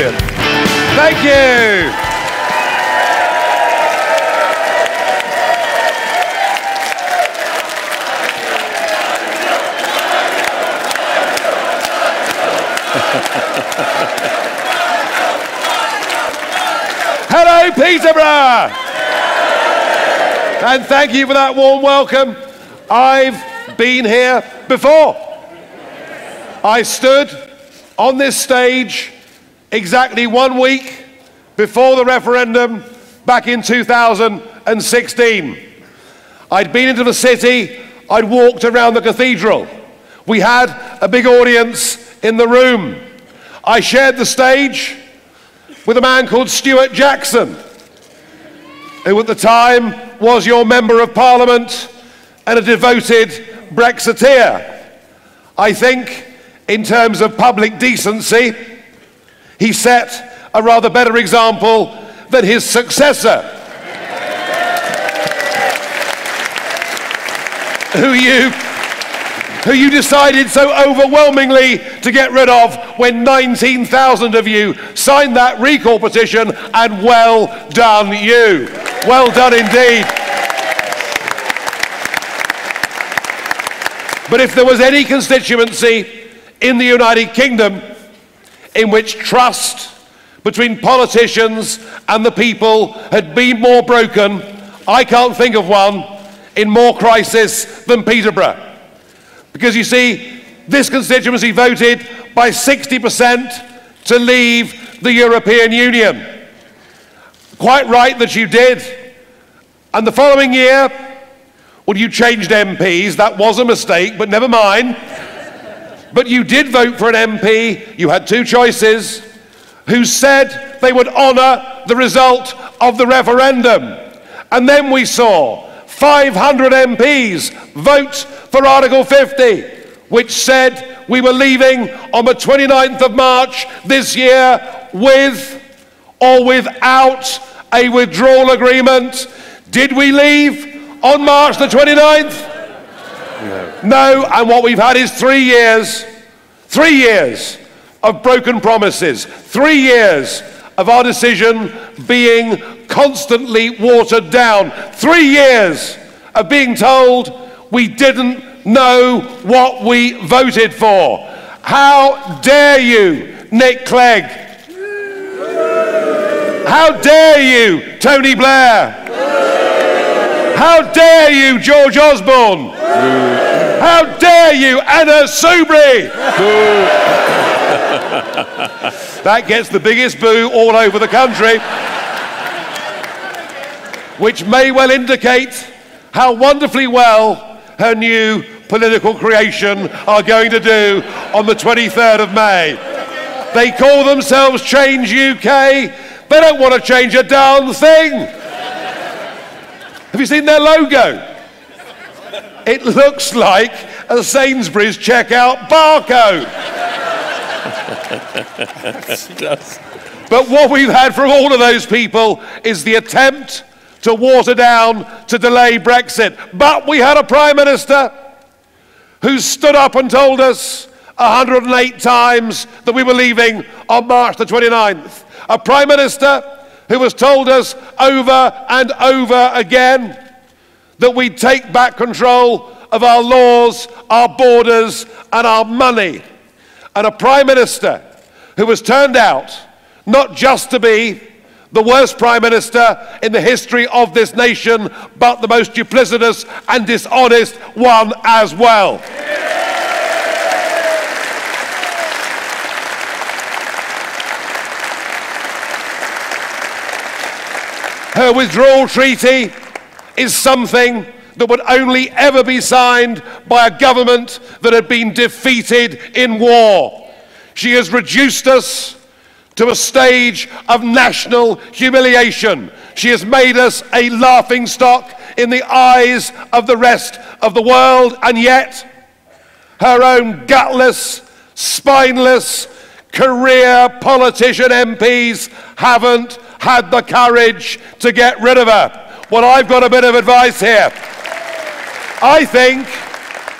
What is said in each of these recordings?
Brilliant. Thank you. Hello, Peterborough! And thank you for that warm welcome. I've been here before. I stood on this stage exactly 1 week before the referendum back in 2016. I'd been into the city, I'd walked around the cathedral. We had a big audience in the room. I shared the stage with a man called Stuart Jackson, who at the time was your Member of Parliament and a devoted Brexiteer. I think, in terms of public decency, he set a rather better example than his successor, who you decided so overwhelmingly to get rid of when 19,000 of you signed that recall petition, and well done you. Well done indeed. But if there was any constituency in the United Kingdom in which trust between politicians and the people had been more broken, I can't think of one in more crisis than Peterborough. Because you see, this constituency voted by 60% to leave the European Union. Quite right that you did. And the following year, well, you changed MPs. That was a mistake, but never mind. But you did vote for an MP, you had two choices, who said they would honour the result of the referendum. And then we saw 500 MPs vote for Article 50, which said we were leaving on the 29th of March this year with or without a withdrawal agreement. Did we leave on March the 29th? No, and what we've had is 3 years of broken promises, 3 years of our decision being constantly watered down, 3 years of being told we didn't know what we voted for. How dare you, Nick Clegg? How dare you, Tony Blair? How dare you, George Osborne? How dare you, Anna Soubry? That gets the biggest boo all over the country, which may well indicate how wonderfully well her new political creation are going to do on the 23rd of May. They call themselves Change UK. They don't want to change a darn thing. Have you seen their logo? It looks like a Sainsbury's checkout barcode. But what we've had from all of those people is the attempt to water down, to delay Brexit. But we had a Prime Minister who stood up and told us 108 times that we were leaving on March the 29th. A Prime Minister who has told us over and over again that we'd take back control of our laws, our borders, and our money. And a Prime Minister who has turned out not just to be the worst Prime Minister in the history of this nation, but the most duplicitous and dishonest one as well. Her withdrawal treaty is something that would only ever be signed by a government that had been defeated in war. She has reduced us to a stage of national humiliation. She has made us a laughingstock in the eyes of the rest of the world, and yet her own gutless, spineless, career politician MPs haven't had the courage to get rid of her. Well, I've got a bit of advice here. I think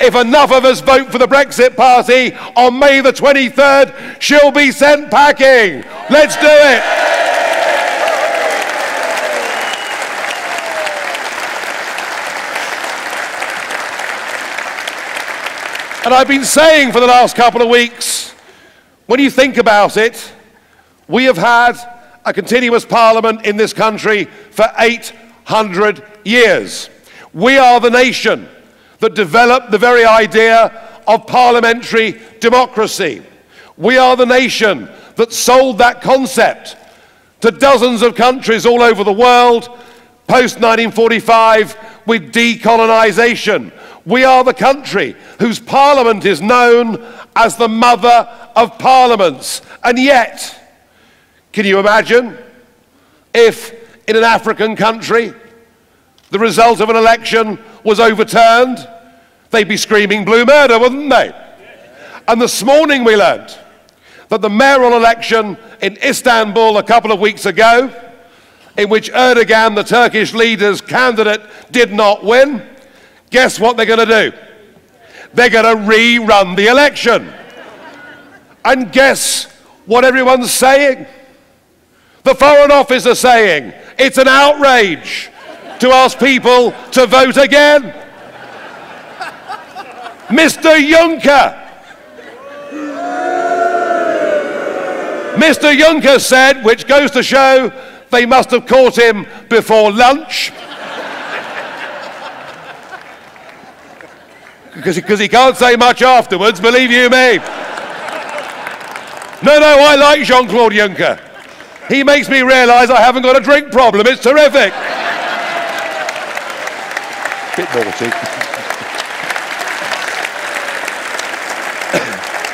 if enough of us vote for the Brexit Party on May the 23rd, she'll be sent packing. Let's do it. And I've been saying for the last couple of weeks, when you think about it, we have had a continuous parliament in this country for 800 years. We are the nation that developed the very idea of parliamentary democracy. We are the nation that sold that concept to dozens of countries all over the world post-1945 with decolonisation. We are the country whose parliament is known as the mother of parliaments. And yet, can you imagine if in an African country the result of an election was overturned? They'd be screaming blue murder, wouldn't they? And this morning we learned that the mayoral election in Istanbul a couple of weeks ago, in which Erdogan, the Turkish leader's candidate, did not win, guess what they're going to do? They're going to rerun the election. And guess what everyone's saying? The Foreign Office are saying it's an outrage to ask people to vote again. Mr. Juncker said, which goes to show they must have caught him before lunch, because he can't say much afterwards, believe you me. No, I like Jean-Claude Juncker. He makes me realise I haven't got a drink problem. It's terrific. Bit naughty.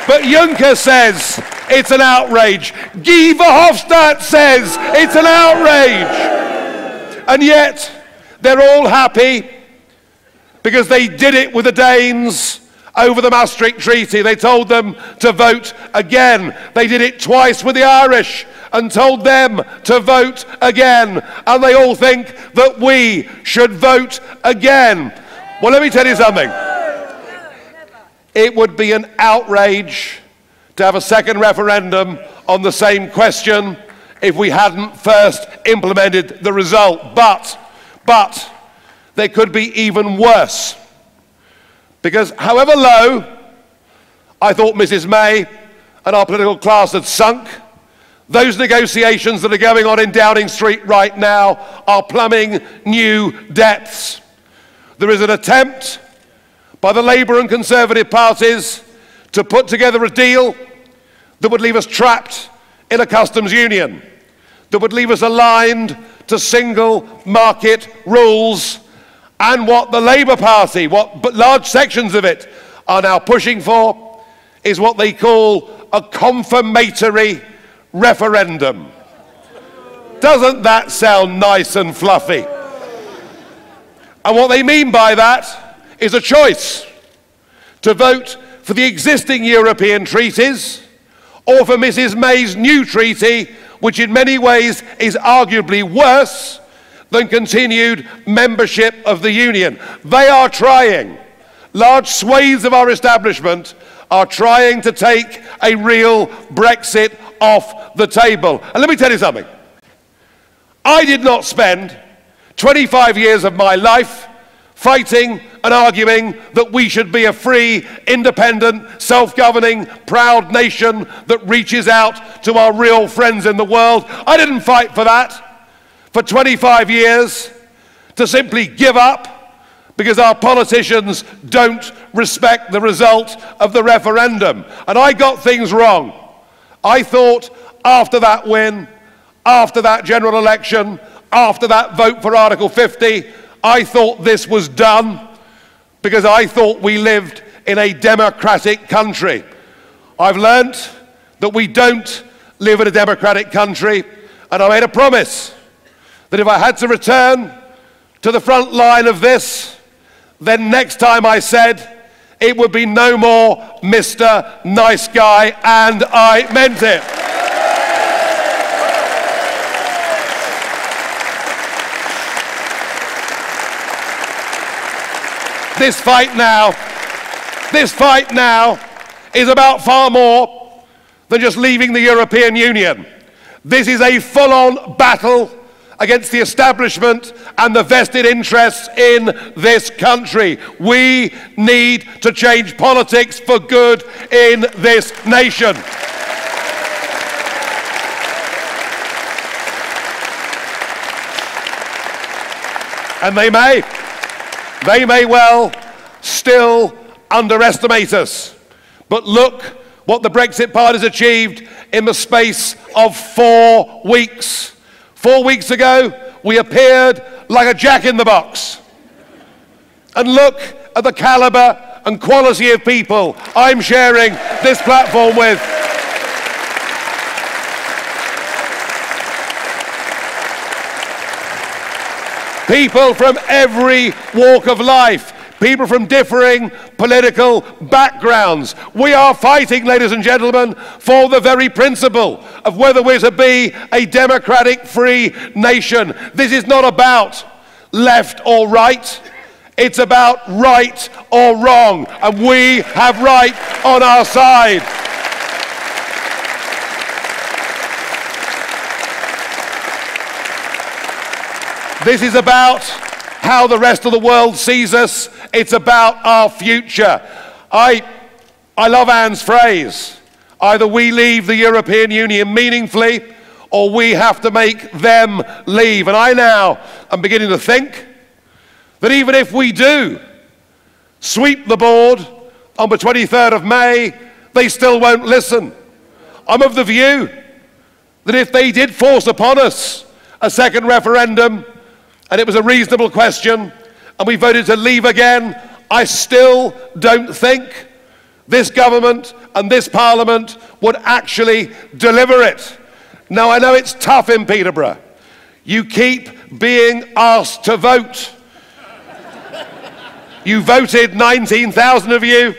But Juncker says it's an outrage. Guy Verhofstadt says it's an outrage. And yet, they're all happy because they did it with the Danes over the Maastricht Treaty. They told them to vote again. They did it twice with the Irish and told them to vote again. And they all think that we should vote again. Well, let me tell you something. It would be an outrage to have a second referendum on the same question if we hadn't first implemented the result. But there could be even worse. Because however low I thought Mrs. May and our political class had sunk, those negotiations that are going on in Downing Street right now are plumbing new depths. There is an attempt by the Labour and Conservative parties to put together a deal that would leave us trapped in a customs union, that would leave us aligned to single market rules. And what the Labour Party, what large sections of it are now pushing for, is what they call a confirmatory referendum. Doesn't that sound nice and fluffy? And what they mean by that is a choice to vote for the existing European treaties or for Mrs. May's new treaty, which in many ways is arguably worse than continued membership of the Union. They are trying, large swathes of our establishment are trying to take a real Brexit off the table. And let me tell you something. I did not spend 25 years of my life fighting and arguing that we should be a free, independent, self-governing, proud nation that reaches out to our real friends in the world. I didn't fight for that for 25 years to simply give up because our politicians don't respect the result of the referendum. And I got things wrong. I thought after that win, after that general election, after that vote for Article 50, I thought this was done because I thought we lived in a democratic country. I've learnt that we don't live in a democratic country, and I made a promise that if I had to return to the front line of this, then next time I said it would be no more Mr. Nice Guy, and I meant it. This fight now is about far more than just leaving the European Union. This is a full-on battle against the establishment and the vested interests in this country. We need to change politics for good in this nation. And they may well still underestimate us. But look what the Brexit Party has achieved in the space of 4 weeks. 4 weeks ago, we appeared like a jack in the box. And look at the caliber and quality of people I'm sharing this platform with. People from every walk of life, people from differing political backgrounds. We are fighting, ladies and gentlemen, for the very principle of whether we're to be a democratic, free nation. This is not about left or right. It's about right or wrong, and we have right on our side. This is about how the rest of the world sees us. It's about our future. I love Anne's phrase, either we leave the European Union meaningfully or we have to make them leave. And I now am beginning to think that even if we do sweep the board on the 23rd of May, they still won't listen. I'm of the view that if they did force upon us a second referendum, and it was a reasonable question, and we voted to leave again, I still don't think this government and this parliament would actually deliver it. Now, I know it's tough in Peterborough. You keep being asked to vote. You voted, 19,000 of you,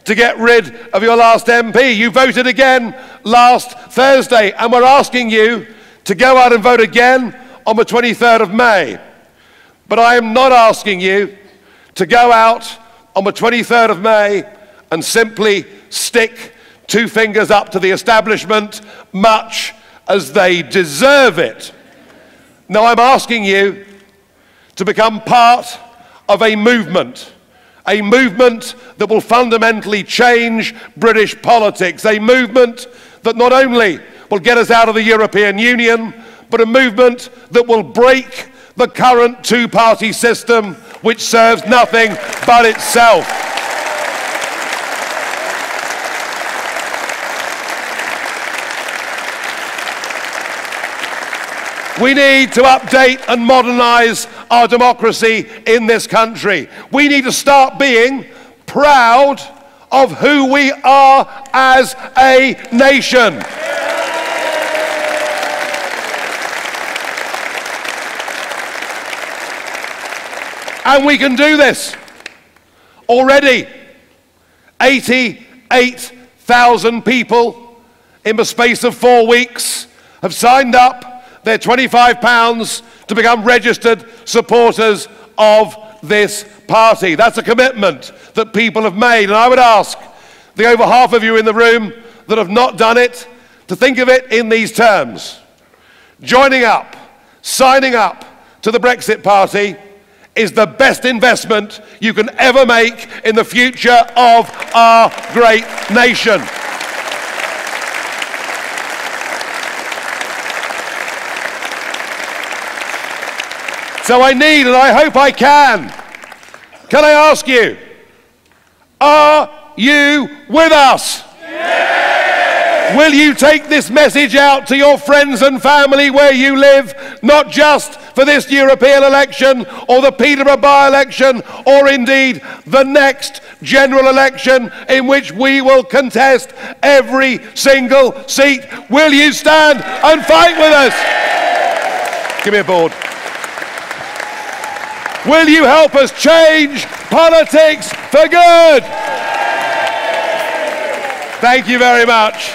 to get rid of your last MP. You voted again last Thursday, and we're asking you to go out and vote again on the 23rd of May. But I am not asking you to go out on the 23rd of May and simply stick 2 fingers up to the establishment, much as they deserve it. No, I'm asking you to become part of a movement that will fundamentally change British politics, a movement that not only will get us out of the European Union, but a movement that will break the current 2-party system, which serves nothing but itself. We need to update and modernize our democracy in this country. We need to start being proud of who we are as a nation. And we can do this. Already, 88,000 people in the space of 4 weeks have signed up their £25 to become registered supporters of this party. That's a commitment that people have made. And I would ask the over half of you in the room that have not done it to think of it in these terms. Joining up, signing up to the Brexit Party is the best investment you can ever make in the future of our great nation. So I need, and I hope I can I ask you, are you with us? Yeah! Will you take this message out to your friends and family where you live, not just for this European election or the Peterborough by-election or indeed the next general election in which we will contest every single seat? Will you stand and fight with us? Give me a board. Will you help us change politics for good? Thank you very much.